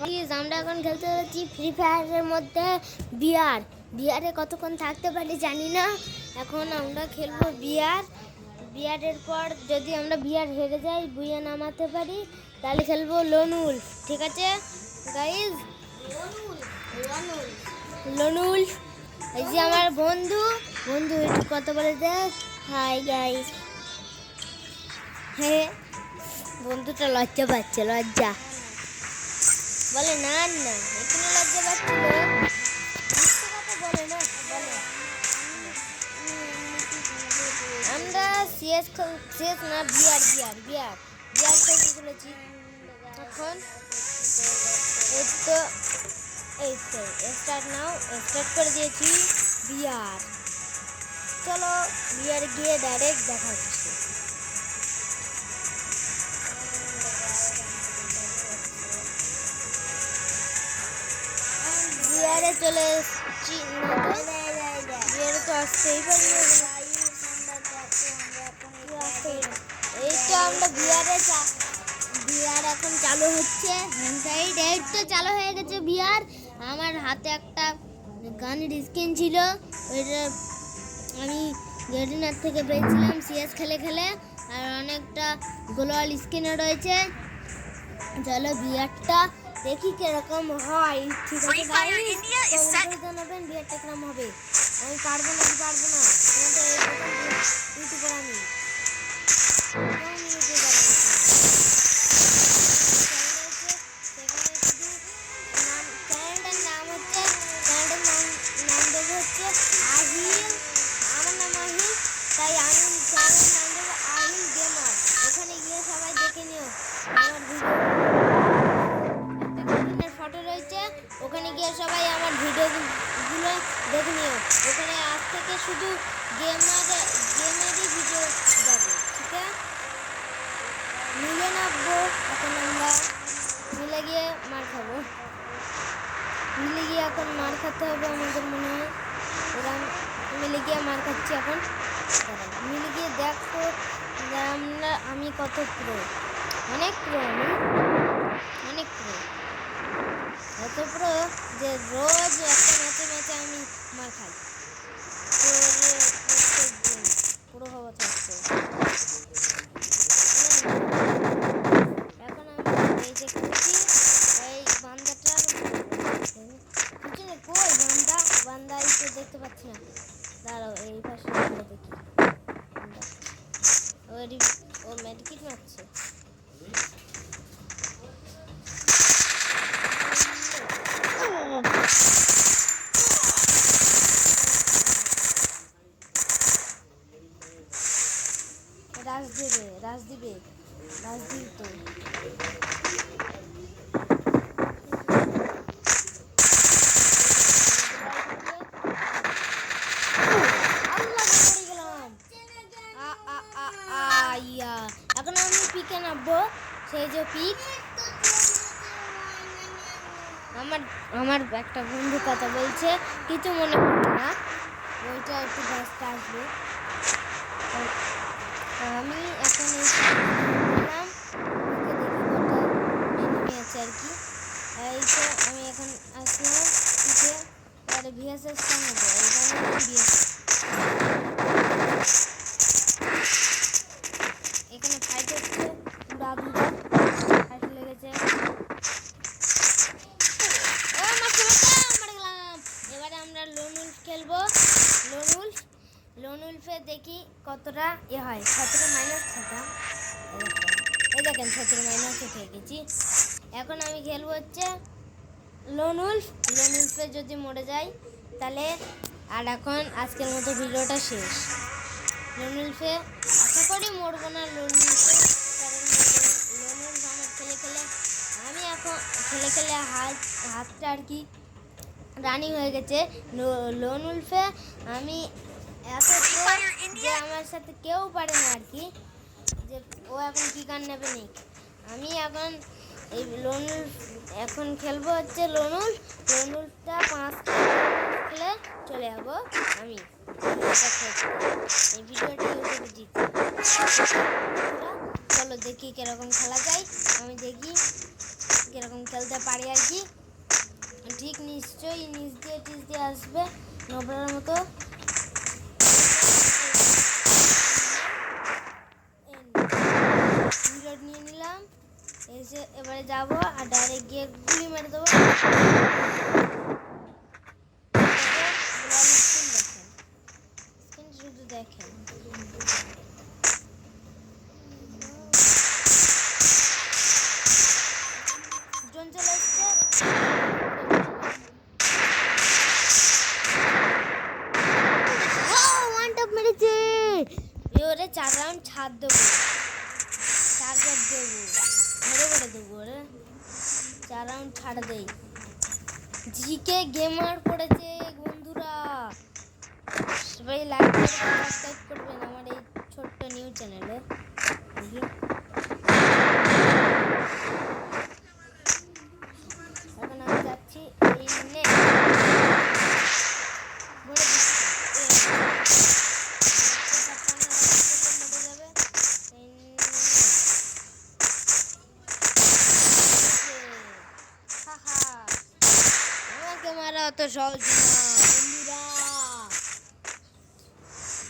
আমরা এখন খেলতে যাচ্ছি ফ্রি ফায়ারের মধ্যে বিয়ারে কতক্ষণ থাকতে পারি জানি না। এখন আমরা খেলবো বিয়ারের পর যদি আমরা বিয়ার হেরে যাই বুইয়া নামাতে পারি তাহলে খেলবো লোনুল। ঠিক আছে গাইজ, লোনুল এই যে আমার বন্ধু একটু কথা বলে দেখ। Hi guys. হ্যাঁ বন্ধুটা লজ্জা পাচ্ছে, লজ্জা বলে না না এখানে লজ্জা পাচ্ছিল, বলে না বলে আমরা সিএস না বিয়ার খেলতে চলেছি এখন। এই তো স্টার্ট করে দিয়েছি বিয়ার। চলো বিয়ার গিয়ে ডাইরেক্ট দেখা হচ্ছে। বিয়ারে চলে এসেছি, বিয়ারে তো আসতেই পারি। এই তো আমরা বিয়ার এখন চালু হচ্ছে। এই তো চালু হয়ে গেছে বিয়ার। আমার হাতে একটা গানের স্কিন ছিল, ওইটা আমি গেডিনার থেকে পেয়েছিলাম সিএস খেলে আর অনেকটা গ্লোয়াল স্কিনও রয়েছে। চলো বিয়ারটা দেখি কিরকম হয়। ঠিক আছে জানাবেন বিয়ারটা কিরকম হবে। আমি পারবো না ইউটিউবার আমি তাই আমি চ্যানেলের নাম দেবো আহিল গেমার। ওখানে গিয়ে সবাই দেখে নিও আমার ভিডিও ফটো রয়েছে, ওখানে গিয়ে সবাই আমার ভিডিওগুলো দেখে নিও। ওখানে আজ থেকে শুধু গেমেরই ভিডিও যাবে। ঠিক আছে মিলে নামবো। এখন আমরা মিলে গিয়ে মার খাবো, এখন মার খেতে হবে আমাদের মনে হয়। ওরা মিলে গিয়ে মার খাচ্ছি এখন। মিলে গিয়ে দেখো আমি কত প্রো, অনেক প্রো এত প্রো যে রোজ একটা ম্যাচে আমি মার খাই। পুরো হওয়া থাকছে। এখন আমি এই যে খেলছি এই বান্দাটার পিছনে কই বান্দা এই তো দেখতে পাচ্ছি না। দাঁড়াও এই পাশে দেখি ও মেডিকেট মারছে। রাজ দিবে তো এখন আমি পিকে নামবো। সেই যে পিক আমার একটা বন্ধু কথা বলছে, কিছু মনে করবে না, ওইটা একটু ব্যস্ত আসবে। আমি এখন বললাম দেখি আছে আর কি। এই তো আমি এখন আসলাম পিকে, আর ভিএসএস হবে এখানে ফাইট হচ্ছে, ফাইট লেগেছে। এবারে আমরা লোনুল খেলবো। লোনুলফে দেখি কতটা হয়। 17 মাইনাস খেতাম, এই দেখেন 17 মাইনাস উঠে গেছি। এখন আমি খেলবো হচ্ছে লোনুলফে যদি মরে যাই তাহলে আর এখন আজকের মতো ভিডিওটা শেষ। লোনুলফে আশা করি মরবো না লোনুলফে, কারণ লোনুলফ আমার খেলে আমি এখন খেলে হাতটা আর কি রানি হয়ে গেছে। লোনুলফে আমি এত যে আমার সাথে কেউ পারে না আর কি, যে ও এখন কি কান নেবে নেই। আমি এখন এই লোনুল এখন খেলবো হচ্ছে লোনুলটা 5 খেলে চলে যাবো আমি। এই ভিডিওটা ইউটিউবে দিচ্ছি। চলো দেখি কিরকম খেলা যায়, আমি দেখি। কিরকম খেলতে পারি আর কি। ঠিক নিশ্চয়ই নিচ দিয়ে আসবে নোবরার মতো। রিলোড নিয়ে নিলাম, এসে এবারে যাবো আর ডাইরেক্ট গিয়ে গুলি মেরে দেবো। শুধু দেখেন জন চলে এসছে। ওয়ান টপ মেরেছে। ওরে 4 রাউন্ড ছাড় দেবো, টার্গেট দেবো, ধরে দেবো। ওরে 4 রাউন্ড ছাড় দেই। জিকে গেমার পড়েছে বন্ধুরা, সবাই লাইক করবেন, সাবস্ক্রাইব করবেন আমার এই ছোট্ট নিউ চ্যানেলে। এখন আমি যাচ্ছি এই নে ভরে আমাকে মারা অত সহজ না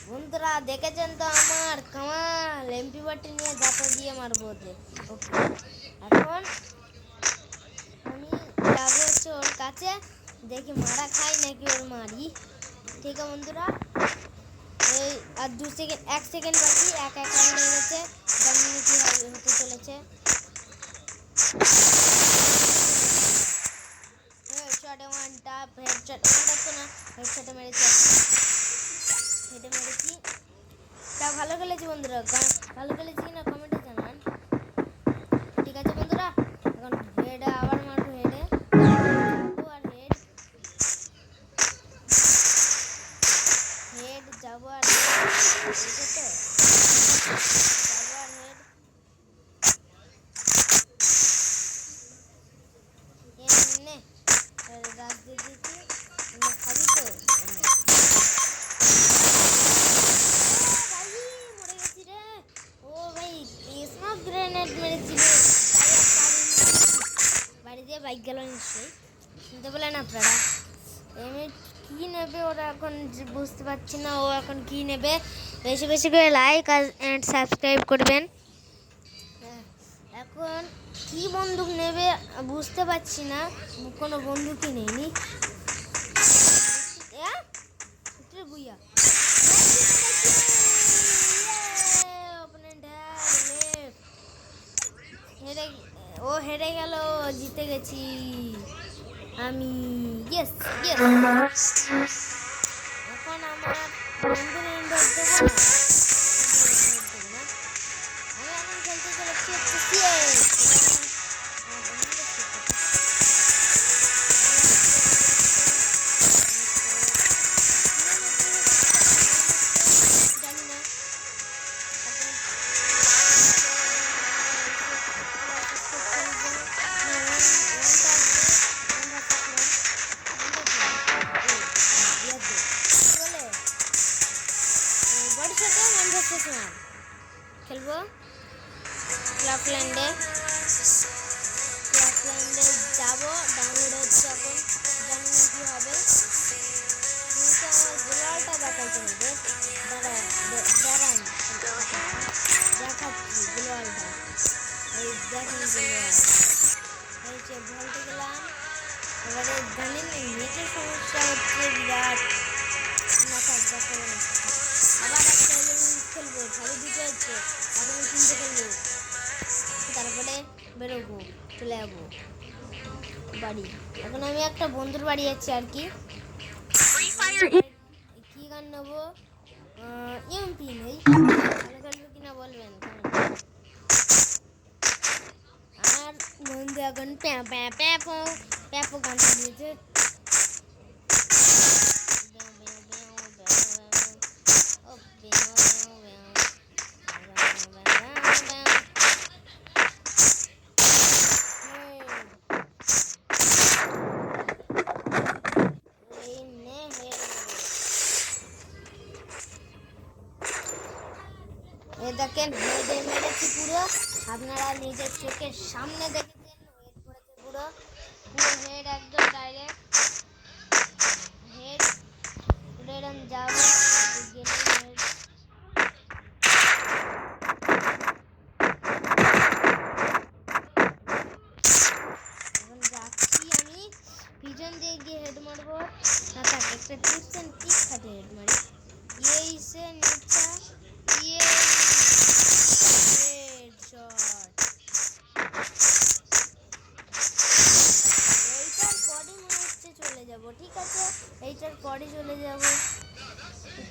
বন্ধুরা। দেখেছেন তো আমার কামাল, এমপি বাটি নিয়ে যাতা দিয়ে মারবো ওদের। এখন আমি যাবো হচ্ছে ওর কাছে, দেখি মারা খাই নাকি ওর মারি। ঠিক আছে বন্ধুরা, এই আর 2 সেকেন্ড 1 সেকেন্ড বাকি, এক রাউন্ড হয়ে গেছে। জানি কি হতে চলেছে। হেডশটে ওয়ান ট্যাপ, হেডশট তো না, হেডশটে মেরেছি, হেডে মেরেছি। তা ভালো খেলেছি বন্ধুরা, ভালো খেলেছি কিনা কমেন্টে জানান। ঠিক আছে বন্ধুরা, এখন হেডে আবার মারবো, হেডে যাবো আর হেড যাবো আর রাত দিয়ে দিচ্ছি, খাবি তো মরে গেছি রে। ও ভাই স্মোক গ্রেনেড মেরেছিল, বাড়ি দিয়ে বাইক গেল নিশ্চয়ই, শুনতে পেলেন আপনারা। এমনি কী নেবে ওরা এখন বুঝতে পারছি না, ও এখন কী নেবে। বেশি বেশি করে লাইক অ্যান্ড সাবস্ক্রাইব করবেন। এখন কি বন্দুক নেবে বুঝতে পারছি না, কোনো বন্দুকই নেইনি। বুইয়া ও হেরে গেল, জিতে গেছি আমি। Yes yes. এখন আমার বন্ধুর ইনভাইট দেবো না, আমি এখন খেলতে চলেছি জানি না। খেলবো ক্লাফল্যান্ডে যাবো, ডাউনলোড হচ্ছে এখন, জানি না কি হবে। আমার গোলালটা দেখাইতে হবে, দাঁড়ান দেখাচ্ছি গোলালটা। এই দেখেন গোলাল হয়েছে, ভুলতে গেলাম। এবারে জানেন নেটের সমস্যা হচ্ছে বিরাট, মাথা করে না। আবার একটা খেলবো, সাড়ে 2টা হচ্ছে, এখন 3টে খেলবো, তারপরে বেরোবো, চলে যাবো বাড়ি। এখন আমি একটা বন্ধুর বাড়ি যাচ্ছি আর কি। কি গান নেবো? এমপি নেই, ভালো খেলবো কিনা বলবেন। আর বন্ধু এখন প্যাপো গান দিয়েছে। দেখেন হেডে মেরেছি পুরো, আপনারা নিজের চোখের সামনে দেখেছেন। ওয়েট করে এখান দিয়ে গিয়ে হেড মারবো না, থাক একটা টিপস এন্ড ট্রিক খাটে হেড মারি। ये से नीचा ये হেডশট। এইটার পরে মনে হচ্ছে চলে যাব, ঠিক আছে এইটার পরে চলে যাব।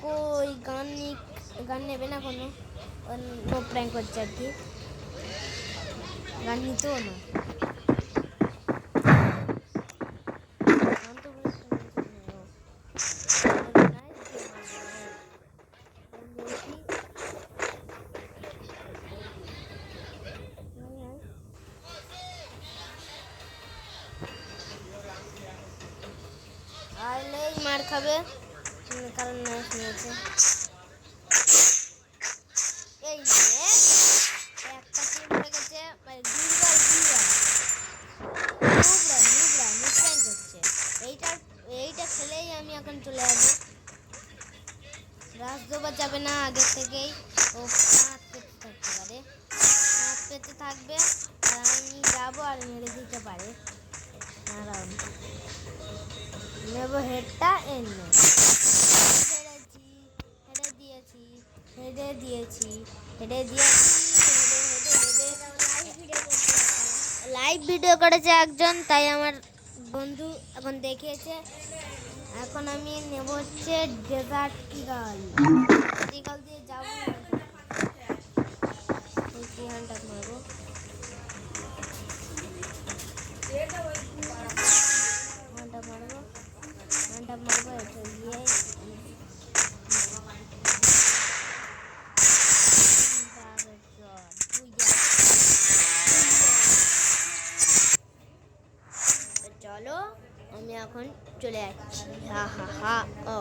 কই গান নেবে না কোনো, নো প্র্যাঙ্ক করছে আর কি, গান নিতেও না। গান তো বলে একটা নিতে নেই, দেখি আইলেই মার খাবে, কারণ নায়ক নিয়েছে। এই নিয়ে একটা টিম হয়ে গেছে, মানে দুইবার নিউপ্রাইম করছে। এইটা খেলেই আমি এখন চলে আসবো। রাশ দেওয়া যাবে না আগের থেকেই, ও হাত পেতে থাকতে পারে, হাত পেতে থাকবে আর আমি যাবো আর মেরে দিতে পারে। নেব হেডটা, এনে হেডে দিয়েছি লাইভ ভিডিও করেছে একজন, তাই আমার বন্ধু এখন দেখিয়েছে। এখন আমি নেব হচ্ছে ডেজার্ট ইগল দিয়ে যাবো, হ্যান্ডটা মারবো, এটা দিয়ে চলো আমি এখন চলে যাচ্ছি। হা হা হা ও